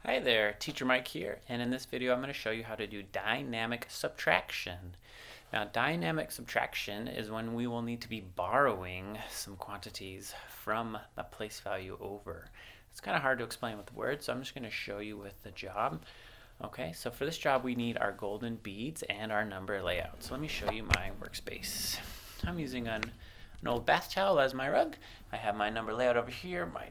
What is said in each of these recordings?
Hi there, Teacher Mike here, and in this video I'm going to show you how to do dynamic subtraction. Now, dynamic subtraction is when we will need to be borrowing some quantities from the place value over. It's kind of hard to explain with words, so I'm just going to show you with the job. Okay, so for this job we need our golden beads and our number layout. So let me show you my workspace. I'm using an old bath towel as my rug. I have my number layout over here, my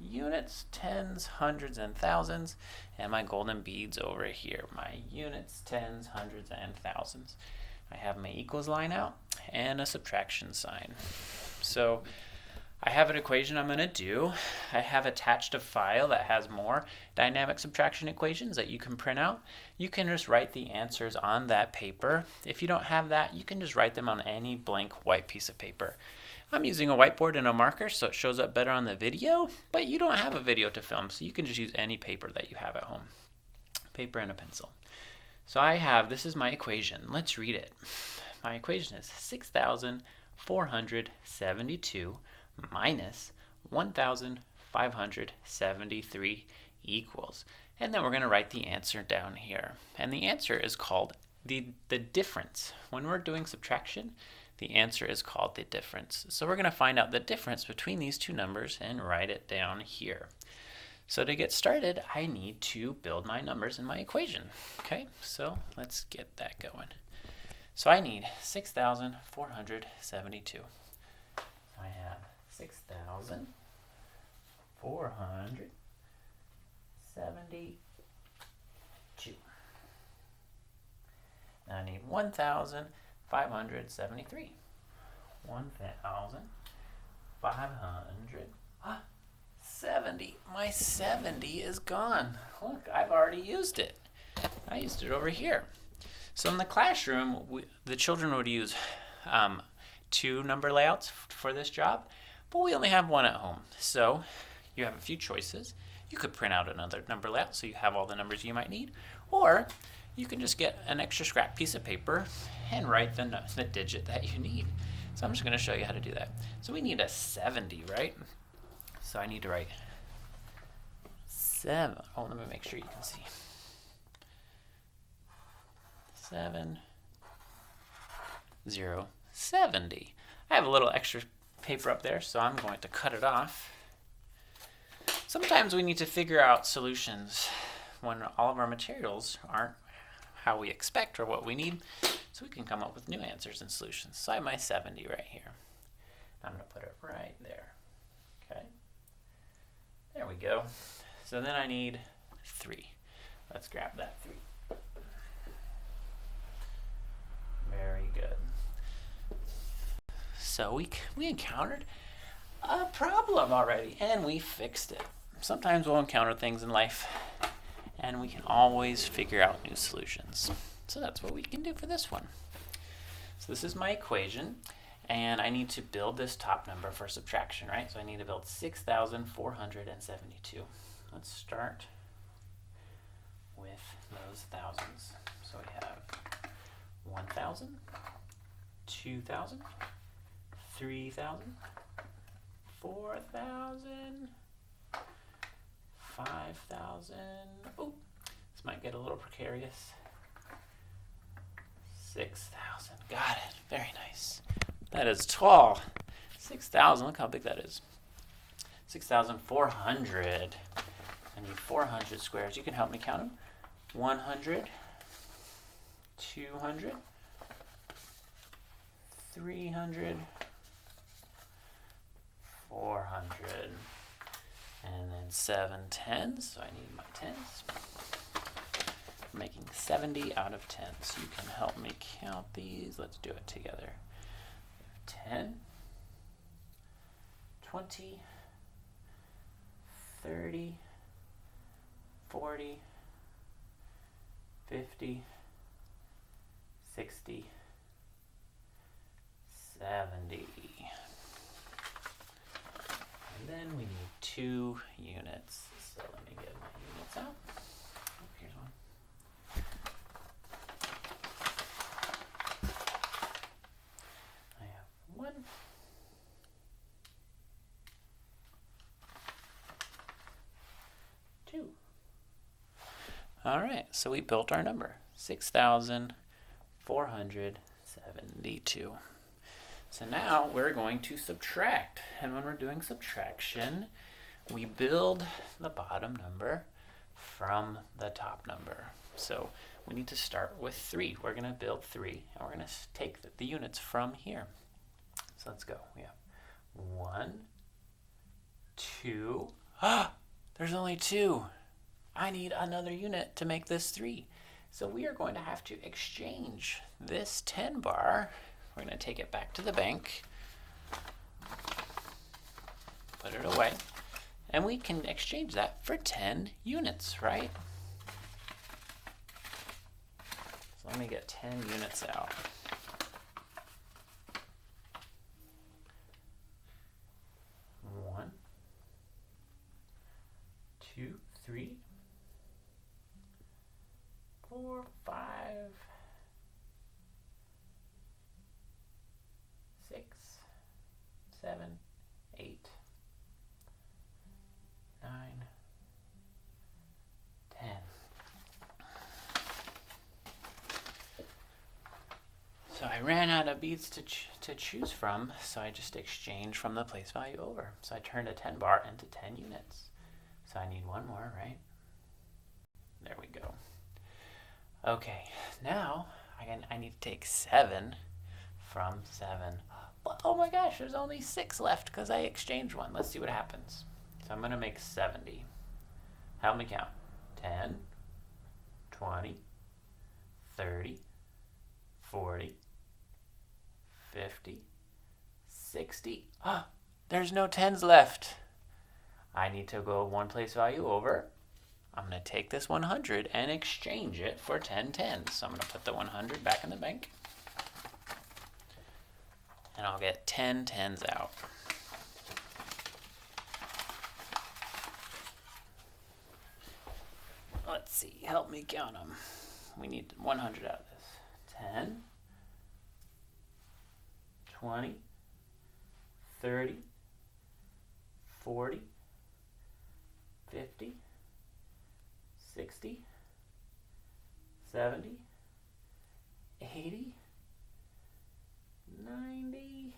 units, tens, hundreds, and thousands, and my golden beads over here, my units, tens, hundreds, and thousands. I have my equals line out and a subtraction sign. So I have an equation I'm going to do. I have attached a file that has more dynamic subtraction equations that you can print out. You can just write the answers on that paper. If you don't have that, you can just write them on any blank white piece of paper. I'm using a whiteboard and a marker so it shows up better on the video, but you don't have a video to film, so you can just use any paper that you have at home. Paper and a pencil. So this is my equation. Let's read it. My equation is 6,472 minus 1,573 equals. And then we're going to write the answer down here. And the answer is called the difference. When we're doing subtraction, the answer is called the difference. So we're going to find out the difference between these two numbers and write it down here. So to get started, I need to build my numbers in my equation. Okay, so let's get that going. So I need 6,472. I have 6,472. Now I need 1,573. 1,570. My 70 is gone. Look, I've already used it. I used it over here. So in the classroom, the children would use two number layouts for this job, but we only have one at home. So you have a few choices. You could print out another number layout so you have all the numbers you might need, or you can just get an extra scrap piece of paper and write the digit that you need. So I'm just going to show you how to do that. So we need a 70, right? So I need to write 7. Oh, let me make sure you can see. 7, 0, 70. I have a little extra paper up there, so I'm going to cut it off. Sometimes we need to figure out solutions when all of our materials aren't how we expect or what we need, so we can come up with new answers and solutions. So I have my 70 right here. I'm going to put it right there. Okay. There we go. So then I need 3. Let's grab that 3. Very good. So we encountered a problem already, and we fixed it. Sometimes we'll encounter things in life, and we can always figure out new solutions. So that's what we can do for this one. So this is my equation, and I need to build this top number for subtraction, right? So I need to build 6,472. Let's start with those thousands. So we have 1,000, 2,000, 3,000, 4,000, 5,000. Oh, this might get a little precarious. 6,000. Got it. Very nice. That is tall. 6,000. Look how big that is. 6,400. I need 400 squares. You can help me count them. 100, 200, 300, 400, and then 7 tens. So I need my tens. I'm making 70 out of 10. So you can help me count these. Let's do it together. 10, 20, 30, 40, 50, 60, 70. And then we need 2 units. So let me get my units out. Oh, here's one. I have 1, 2, All right, so we built our number, 6,472. So now we're going to subtract. And when we're doing subtraction, we build the bottom number from the top number. So we need to start with 3. We're going to build 3, and we're going to take the units from here. So let's go. We have 1, 2. Ah, there's only 2. I need another unit to make this 3. So we are going to have to exchange this 10 bar. We're going to take it back to the bank, put it away, and we can exchange that for 10 units, right? So let me get 10 units out. One, 2, 3, 4, 5, 6, 7, 8, 9, 10. So I ran out of beads to choose from, so I just exchanged from the place value over. So I turned a 10 bar into 10 units. So I need one more, right? There we go. Okay, now I need to take 7 from 7. But, oh my gosh, there's only 6 left because I exchanged one. Let's see what happens. So I'm going to make 70. Help me count. 10, 20, 30, 40, 50, 60. Ah, there's no 10s left. I need to go one place value over. I'm going to take this 100 and exchange it for 10 10s. So I'm going to put the 100 back in the bank. And I'll get 10 10s out. Let's see, help me count them. We need 100 out of this. 10, 20, 30, 40, 50, 60, 70, 80, 90,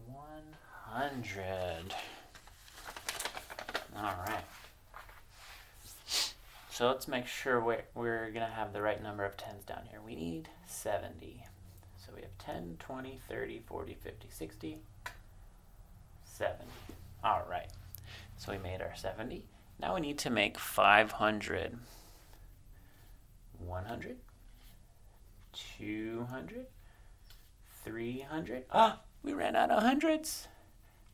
100. All right. So let's make sure we're going to have the right number of 10s down here. We need 70. So we have 10, 20, 30, 40, 50, 60, 70. All right. So we made our 70. Now we need to make 500. 100, 200, 300. Ah, we ran out of hundreds.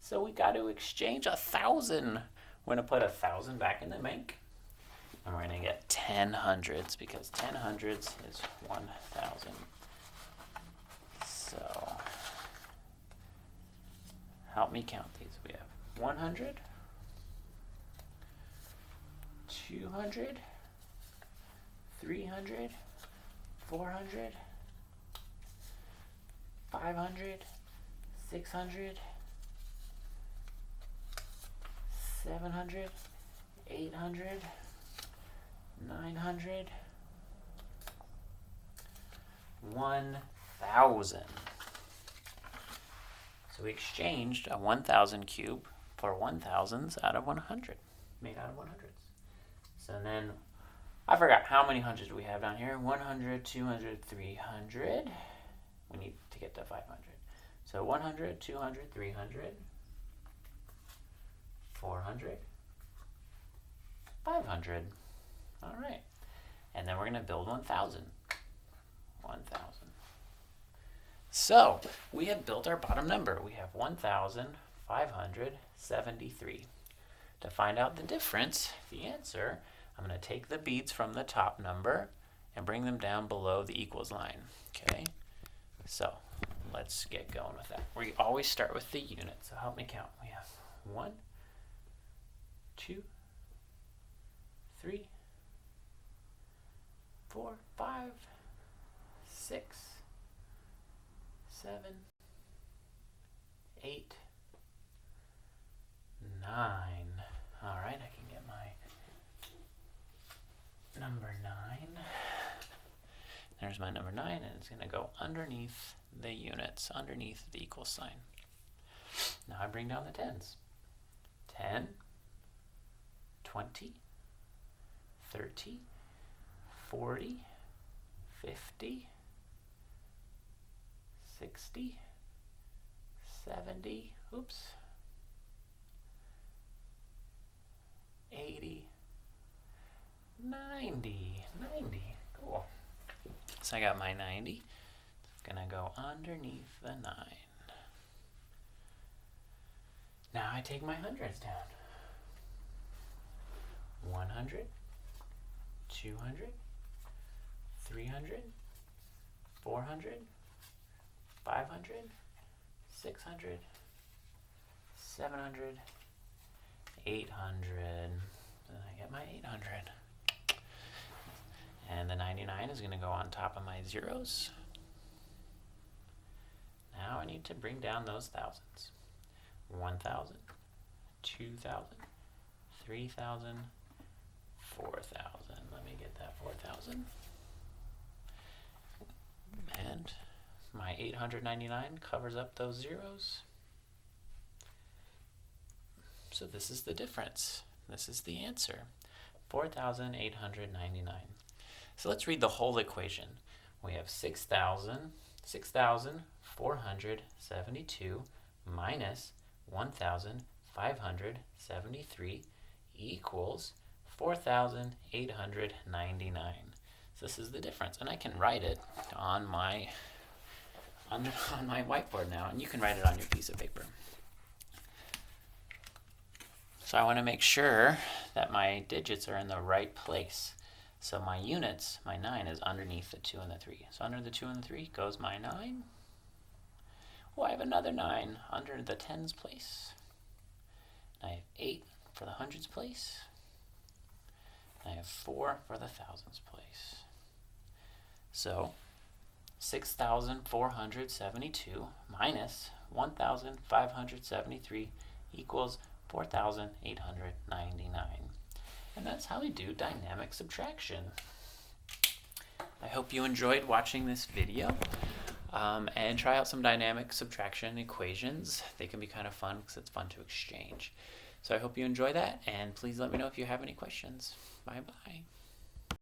So we got to exchange 1,000. We're going to put 1,000 back in the bank. And we're going to get 10 hundreds because 10 hundreds is 1,000. So help me count these. We have 100, 200, 300, 400, 500, 600, 700, 800, 900, 1,000. So we exchanged a 1,000 cube for 1,000s out of 100, made out of 100s. So then, I forgot how many hundreds we have down here. 100, 200, 300. We need to get to 500. So 100, 200, 300, 400, 500. All right. And then we're going to build 1,000. 1,000. So we have built our bottom number. We have 1,573. To find out the difference, the answer, I'm going to take the beads from the top number and bring them down below the equals line. Okay, so let's get going with that. We always start with the unit, so help me count. We have 1, 2, 3, 4, 5, 6, 7, 8, 9. All right, I can number 9. There's my number 9, and it's going to go underneath the units, underneath the equal sign. Now I bring down the tens. 10, 20, 30, 40, 50, 60, 70, 80, 90. Cool. So I got my 90. It's going to go underneath the 9. Now I take my hundreds down. 100, 200, 300, 400, 500, 600, 700, 800. Then I get my 800. And the 99 is going to go on top of my zeros. Now I need to bring down those thousands. 1,000, 2,000, 3,000, 4,000. Let me get that 4,000. And my 899 covers up those zeros. So this is the difference. This is the answer. 4,899. So let's read the whole equation. We have 6,472 minus 1,573 equals 4,899. So this is the difference, and I can write it on my whiteboard now, and you can write it on your piece of paper. So I want to make sure that my digits are in the right place. So my units, my 9 is underneath the 2 and the 3. So under the 2 and the 3 goes my 9. Oh, I have another 9 under the tens place. I have 8 for the hundreds place. I have 4 for the thousands place. So 6,472 minus 1,573 equals 4,899. And that's how we do dynamic subtraction. I hope you enjoyed watching this video. And try out some dynamic subtraction equations. They can be kind of fun because it's fun to exchange. So I hope you enjoy that, and please let me know if you have any questions. Bye-bye.